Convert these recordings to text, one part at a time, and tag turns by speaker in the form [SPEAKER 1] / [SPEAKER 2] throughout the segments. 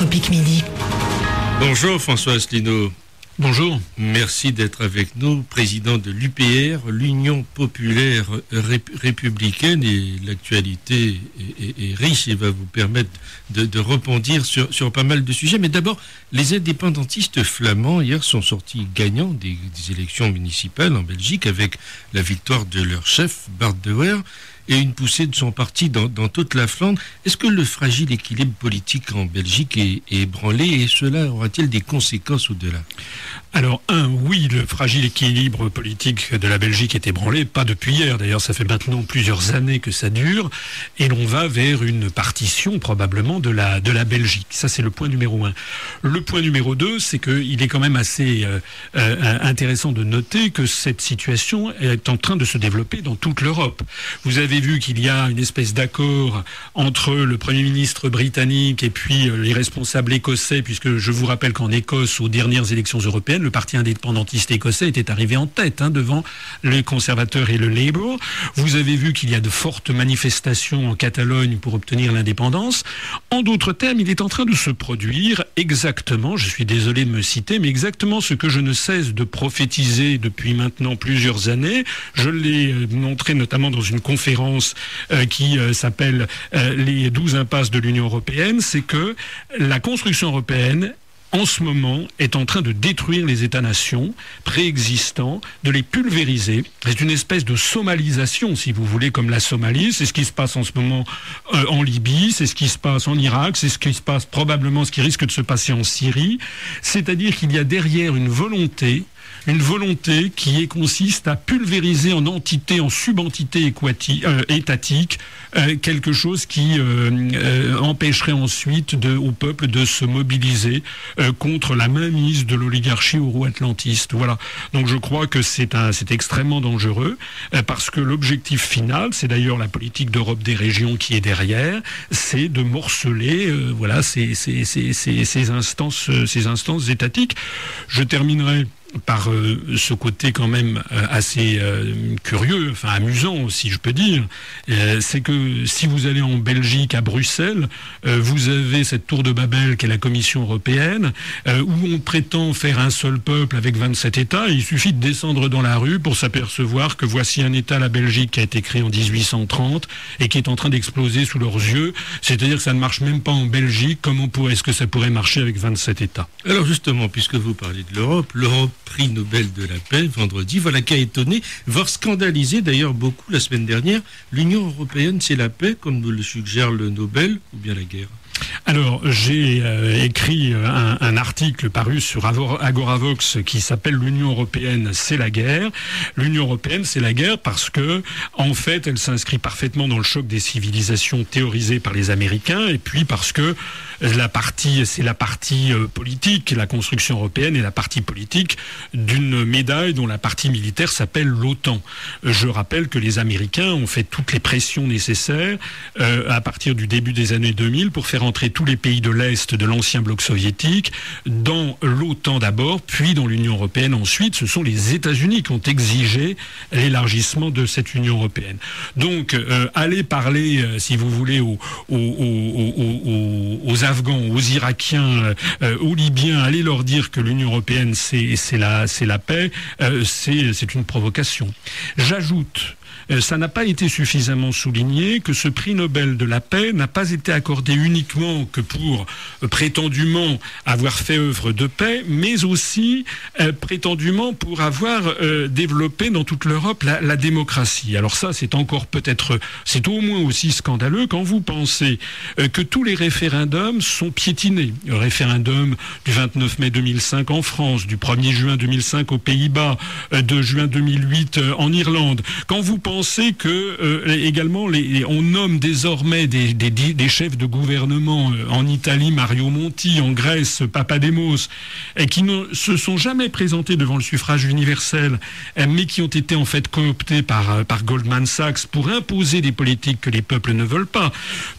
[SPEAKER 1] Tropique Midi.
[SPEAKER 2] Bonjour François Asselineau.
[SPEAKER 3] Bonjour.
[SPEAKER 2] Merci d'être avec nous, président de l'UPR, l'Union populaire républicaine, et l'actualité est riche et va vous permettre de rebondir sur pas mal de sujets. Mais d'abord, les indépendantistes flamands hier sont sortis gagnants des élections municipales en Belgique avec la victoire de leur chef, Bart De Wever, et une poussée de son parti dans toute la Flandre. Est-ce que le fragile équilibre politique en Belgique est ébranlé, et cela aura-t-il des conséquences au-delà ?
[SPEAKER 3] Alors, oui, le fragile équilibre politique de la Belgique est ébranlé, pas depuis hier, d'ailleurs ça fait maintenant plusieurs années que ça dure, et l'on va vers une partition probablement de la Belgique. Ça, c'est le point numéro 1. Le point numéro 2, c'est qu'il est quand même assez intéressant de noter que cette situation est en train de se développer dans toute l'Europe. Vous avez vu qu'il y a une espèce d'accord entre le Premier ministre britannique et puis les responsables écossais, puisque je vous rappelle qu'en Écosse, aux dernières élections européennes, le parti indépendantiste écossais était arrivé en tête devant les conservateurs et le Labour. Vous avez vu qu'il y a de fortes manifestations en Catalogne pour obtenir l'indépendance. En d'autres termes, il est en train de se produire exactement, je suis désolé de me citer, mais exactement ce que je ne cesse de prophétiser depuis maintenant plusieurs années. Je l'ai montré notamment dans une conférence qui s'appelle les 12 impasses de l'Union européenne, c'est que la construction européenne en ce moment, est en train de détruire les États-nations préexistants, de les pulvériser. C'est une espèce de somalisation, si vous voulez, comme la Somalie. C'est ce qui se passe en ce moment en Libye, c'est ce qui se passe en Irak, c'est ce qui se passe probablement, ce qui risque de se passer en Syrie. C'est-à-dire qu'il y a derrière une volonté qui consiste à pulvériser en entité, en subentité étatique, quelque chose qui empêcherait ensuite au peuple de se mobiliser contre la mainmise de l'oligarchie euro-atlantiste. Voilà. Donc je crois que c'est extrêmement dangereux parce que l'objectif final, c'est d'ailleurs la politique d'Europe des régions qui est derrière, c'est de morceler ces instances étatiques. Je terminerai par ce côté quand même assez curieux, enfin amusant si je peux dire, c'est que si vous allez en Belgique, à Bruxelles, vous avez cette tour de Babel qu'est la Commission européenne, où on prétend faire un seul peuple avec 27 États, et il suffit de descendre dans la rue pour s'apercevoir que voici un État, la Belgique, qui a été créé en 1830 et qui est en train d'exploser sous leurs yeux, c'est-à-dire que ça ne marche même pas en Belgique. Est-ce que ça pourrait marcher avec 27 États ?
[SPEAKER 2] Alors justement, puisque vous parlez de l'Europe, prix Nobel de la paix vendredi, voilà qui a étonné, voire scandalisé d'ailleurs beaucoup la semaine dernière. L'Union européenne, c'est la paix, comme le suggère le Nobel, ou bien la guerre ?
[SPEAKER 3] Alors, j'ai écrit un article paru sur Agoravox qui s'appelle « L'Union européenne, c'est la guerre ». L'Union européenne, c'est la guerre parce que, en fait, elle s'inscrit parfaitement dans le choc des civilisations théorisé par les Américains, et puis parce que c'est la partie politique, la construction européenne est la partie politique d'une médaille dont la partie militaire s'appelle l'OTAN. Je rappelle que les Américains ont fait toutes les pressions nécessaires à partir du début des années 2000 pour faire entrer tous les pays de l'Est de l'ancien bloc soviétique dans l'OTAN d'abord, puis dans l'Union européenne ensuite. Ce sont les États-Unis qui ont exigé l'élargissement de cette Union européenne. Donc, allez parler, si vous voulez, aux Afghans, aux Irakiens, aux Libyens, allez leur dire que l'Union européenne, c'est la paix, c'est une provocation. J'ajoute, ça n'a pas été suffisamment souligné que ce prix Nobel de la paix n'a pas été accordé uniquement que pour prétendument avoir fait œuvre de paix, mais aussi prétendument pour avoir développé dans toute l'Europe la démocratie. Alors ça, c'est au moins aussi scandaleux quand vous pensez que tous les référendums sont piétinés. Le référendum du 29 mai 2005 en France, du 1er juin 2005 aux Pays-Bas, de juin 2008 en Irlande. Quand vous pensez que également on nomme désormais des chefs de gouvernement en Italie, Mario Monti, en Grèce, Papademos, qui ne se sont jamais présentés devant le suffrage universel, mais qui ont été en fait cooptés par Goldman Sachs pour imposer des politiques que les peuples ne veulent pas.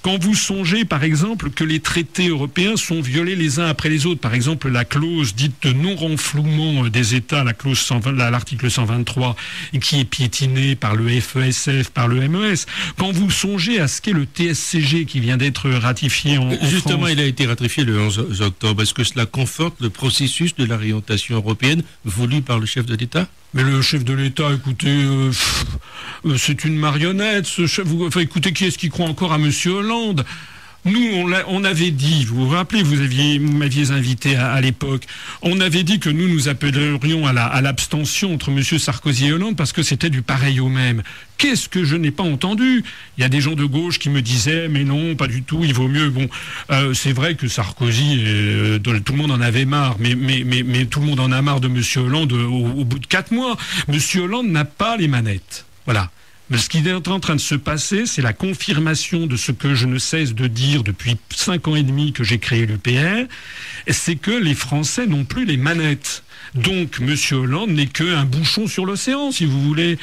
[SPEAKER 3] Quand vous songez par exemple que les traités européens sont violés les uns après les autres, par exemple la clause dite de non-renflouement des États, l'article 123, qui est piétinée par le FESF par le MES. Quand vous songez à ce qu'est le TSCG qui vient d'être ratifié en
[SPEAKER 2] Justement,
[SPEAKER 3] France,
[SPEAKER 2] il a été ratifié le 11 octobre. Est-ce que cela conforte le processus de l'orientation européenne voulu par le chef de l'État ?
[SPEAKER 3] Mais le chef de l'État, écoutez, c'est une marionnette. Ce chef, écoutez, qui est-ce qui croit encore à Monsieur Hollande ? Nous, on avait dit, vous vous rappelez, vous m'aviez invité à l'époque, on avait dit que nous appellerions à l'abstention entre M. Sarkozy et Hollande parce que c'était du pareil au même. Qu'est-ce que je n'ai pas entendu ? Il y a des gens de gauche qui me disaient, mais non, pas du tout, il vaut mieux. Bon, c'est vrai que Sarkozy, tout le monde en avait marre, mais tout le monde en a marre de M. Hollande au bout de 4 mois. M. Hollande n'a pas les manettes. Voilà. Mais ce qui est en train de se passer, c'est la confirmation de ce que je ne cesse de dire depuis 5 ans et demi que j'ai créé l'UPR, c'est que les Français n'ont plus les manettes. Donc, M. Hollande n'est qu'un bouchon sur l'océan, si vous voulez.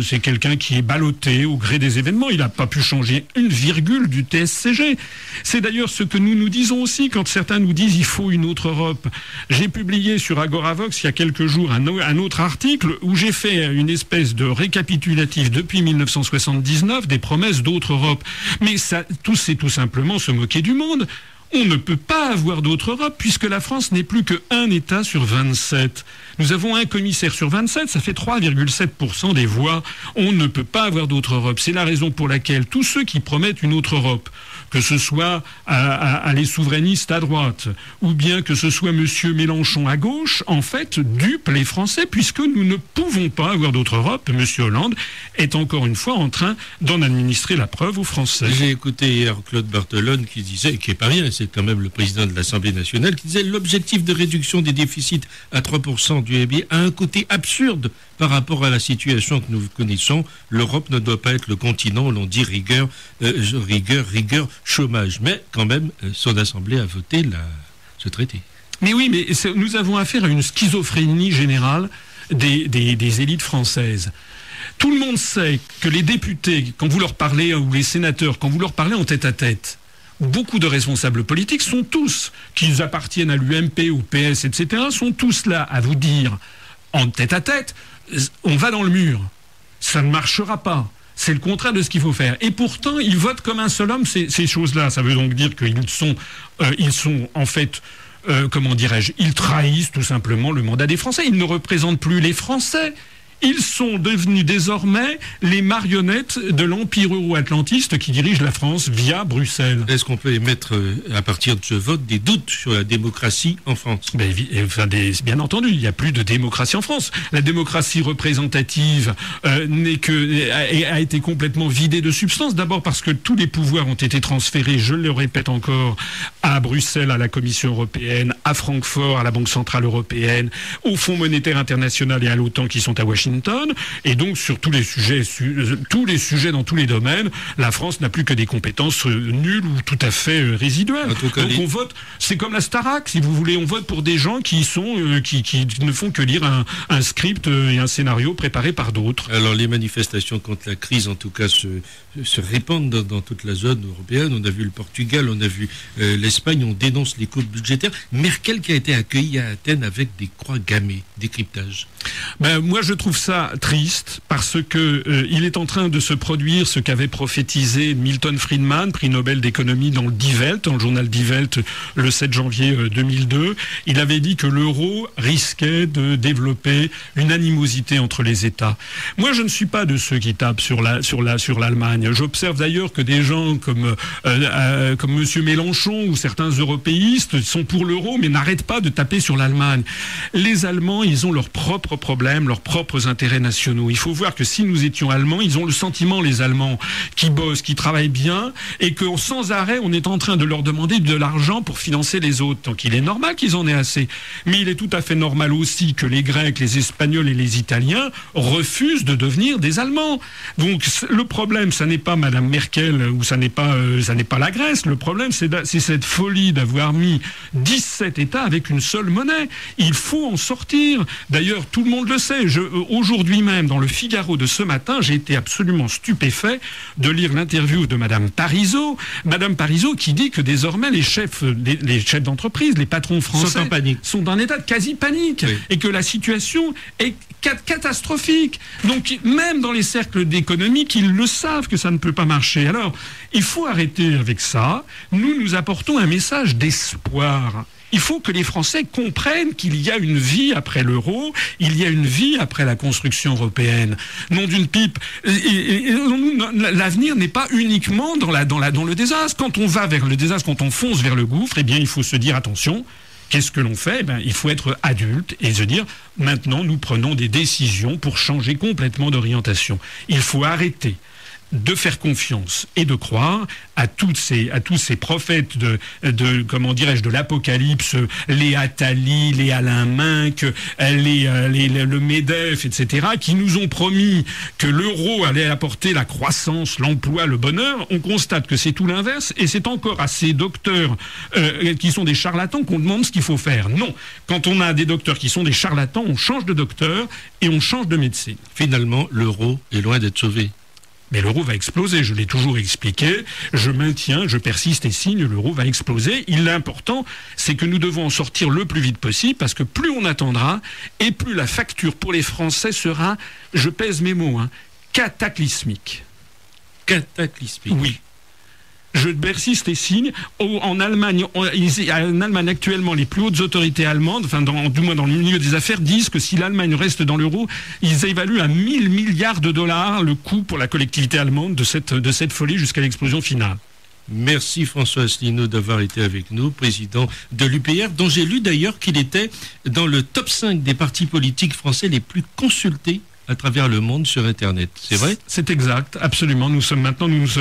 [SPEAKER 3] C'est quelqu'un qui est ballotté au gré des événements. Il n'a pas pu changer une virgule du TSCG. C'est d'ailleurs ce que nous disons aussi quand certains nous disent il faut une autre Europe. J'ai publié sur Agoravox il y a quelques jours un autre article où j'ai fait une espèce de récapitulatif depuis 1979 des promesses d'autre Europe. Mais c'est tout simplement se moquer du monde. On ne peut pas avoir d'autre Europe puisque la France n'est plus qu'un État sur 27. Nous avons un commissaire sur 27, ça fait 3,7% des voix. On ne peut pas avoir d'autre Europe. C'est la raison pour laquelle tous ceux qui promettent une autre Europe, que ce soit à les souverainistes à droite, ou bien que ce soit M. Mélenchon à gauche, en fait, dupent les Français, puisque nous ne pouvons pas avoir d'autre Europe. M. Hollande est encore une fois en train d'en administrer la preuve aux Français.
[SPEAKER 2] J'ai écouté hier Claude Barthelone qui disait, qui n'est pas rien, c'est quand même le président de l'Assemblée nationale, qui disait l'objectif de réduction des déficits à 3% du PIB a un côté absurde par rapport à la situation que nous connaissons. L'Europe ne doit pas être le continent où l'on dit rigueur, chômage. Mais quand même, son Assemblée a voté ce traité.
[SPEAKER 3] Mais oui, mais nous avons affaire à une schizophrénie générale des élites françaises. Tout le monde sait que les députés, quand vous leur parlez, ou les sénateurs, quand vous leur parlez en tête-à-tête, beaucoup de responsables politiques sont tous, qu'ils appartiennent à l'UMP, au PS, etc., sont tous là à vous dire, en tête-à-tête, on va dans le mur. Ça ne marchera pas. C'est le contraire de ce qu'il faut faire. Et pourtant, ils votent comme un seul homme ces choses-là. Ça veut donc dire qu'ils sont en fait, comment dirais-je, ils trahissent tout simplement le mandat des Français. Ils ne représentent plus les Français. Ils sont devenus désormais les marionnettes de l'empire euro-atlantiste qui dirige la France via Bruxelles.
[SPEAKER 2] Est-ce qu'on peut émettre, à partir de ce vote, des doutes sur la démocratie en France ?
[SPEAKER 3] Bien entendu, il n'y a plus de démocratie en France. La démocratie représentative a été complètement vidée de substance. D'abord parce que tous les pouvoirs ont été transférés, je le répète encore, à Bruxelles, à la Commission européenne, à Francfort, à la Banque centrale européenne, au Fonds monétaire international et à l'OTAN qui sont à Washington. Et donc sur tous les sujets dans tous les domaines, la France n'a plus que des compétences nulles ou tout à fait résiduelles. Donc on vote, c'est comme la Starac, si vous voulez, on vote pour des gens qui ne font que lire un script et un scénario préparé par d'autres.
[SPEAKER 2] Alors les manifestations contre la crise, en tout cas, se répandent dans toute la zone européenne. On a vu le Portugal, on a vu l'Espagne, on dénonce les coupes budgétaires. Merkel qui a été accueillie à Athènes avec des croix gammées, décryptage.
[SPEAKER 3] Moi je trouve ça triste parce que il est en train de se produire ce qu'avait prophétisé Milton Friedman, prix Nobel d'économie dans le journal Die Welt, le 7 janvier 2002. Il avait dit que l'euro risquait de développer une animosité entre les États. Moi, je ne suis pas de ceux qui tapent sur l'Allemagne. J'observe d'ailleurs que des gens comme Monsieur Mélenchon ou certains européistes sont pour l'euro, mais n'arrêtent pas de taper sur l'Allemagne. Les Allemands, ils ont leurs propres problèmes, leurs propres intérêts nationaux. Il faut voir que si nous étions Allemands, ils ont le sentiment, les Allemands, qui bossent, qui travaillent bien, et que sans arrêt, on est en train de leur demander de l'argent pour financer les autres. Donc il est normal qu'ils en aient assez. Mais il est tout à fait normal aussi que les Grecs, les Espagnols et les Italiens refusent de devenir des Allemands. Donc le problème, ça n'est pas Madame Merkel ou ça n'est pas la Grèce. Le problème, c'est cette folie d'avoir mis 17 États avec une seule monnaie. Il faut en sortir. D'ailleurs, tout le monde le sait. aujourd'hui même, dans le Figaro de ce matin, j'ai été absolument stupéfait de lire l'interview de Madame Parizeau. Madame Parizeau qui dit que désormais les chefs d'entreprise, les patrons français sont dans un état de quasi-panique. Oui. Et que la situation est catastrophique. Donc même dans les cercles d'économique, ils le savent que ça ne peut pas marcher. Alors, il faut arrêter avec ça. Nous apportons un message d'espoir. Il faut que les Français comprennent qu'il y a une vie après l'euro, il y a une vie après la construction européenne. Nom d'une pipe. L'avenir n'est pas uniquement dans le désastre. Quand on va vers le désastre, quand on fonce vers le gouffre, eh bien, il faut se dire attention. Qu'est-ce que l'on fait ? Il faut être adulte et se dire maintenant nous prenons des décisions pour changer complètement d'orientation. Il faut arrêter de faire confiance et de croire à tous ces prophètes de l'Apocalypse, les Attali, les Alain Minc, le MEDEF, etc., qui nous ont promis que l'euro allait apporter la croissance, l'emploi, le bonheur. On constate que c'est tout l'inverse et c'est encore à ces docteurs qui sont des charlatans qu'on demande ce qu'il faut faire. Non, quand on a des docteurs qui sont des charlatans, on change de docteur et on change de médecine.
[SPEAKER 2] Finalement, l'euro est loin d'être sauvé.
[SPEAKER 3] Mais l'euro va exploser, je l'ai toujours expliqué, je maintiens, je persiste et signe, l'euro va exploser. L'important, c'est que nous devons en sortir le plus vite possible, parce que plus on attendra, et plus la facture pour les Français sera, je pèse mes mots, cataclysmique.
[SPEAKER 2] Cataclysmique.
[SPEAKER 3] Oui. Je persiste et signe. En Allemagne actuellement, les plus hautes autorités allemandes, du moins dans le milieu des affaires, disent que si l'Allemagne reste dans l'euro, ils évaluent à 1000 milliards de dollars le coût pour la collectivité allemande de cette folie jusqu'à l'explosion finale.
[SPEAKER 2] Merci François Asselineau d'avoir été avec nous, président de l'UPR, dont j'ai lu d'ailleurs qu'il était dans le top 5 des partis politiques français les plus consultés à travers le monde sur Internet. C'est vrai ?
[SPEAKER 3] C'est exact, absolument. Nous sommes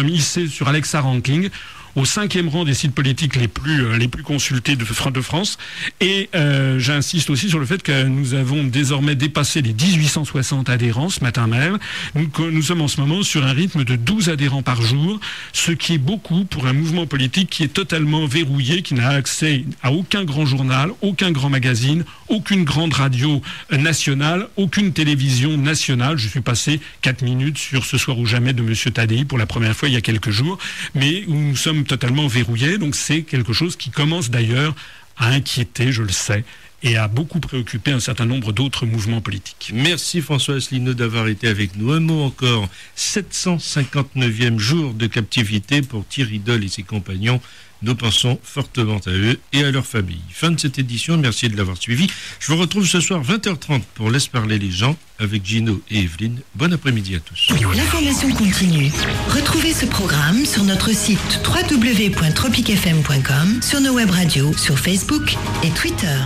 [SPEAKER 3] hissés sur Alexa Ranking, au 5e rang des sites politiques les plus consultés de France. Et j'insiste aussi sur le fait que nous avons désormais dépassé les 1860 adhérents ce matin même. Nous sommes en ce moment sur un rythme de 12 adhérents par jour, ce qui est beaucoup pour un mouvement politique qui est totalement verrouillé, qui n'a accès à aucun grand journal, aucun grand magazine, aucune grande radio nationale, aucune télévision nationale. Je suis passé 4 minutes sur Ce soir ou jamais de Monsieur Tadei pour la première fois il y a quelques jours, mais nous sommes totalement verrouillés, donc c'est quelque chose qui commence d'ailleurs à inquiéter, je le sais, et à beaucoup préoccuper un certain nombre d'autres mouvements politiques.
[SPEAKER 2] Merci François Asselineau d'avoir été avec nous. Un mot encore, 759e jour de captivité pour Thierry Doll et ses compagnons. Nous pensons fortement à eux et à leurs familles. Fin de cette édition, merci de l'avoir suivi. Je vous retrouve ce soir 20h30 pour Laisse parler les gens avec Gino et Evelyne. Bon après-midi à tous.
[SPEAKER 1] L'information continue. Retrouvez ce programme sur notre site www.tropicfm.com, sur nos web radios, sur Facebook et Twitter.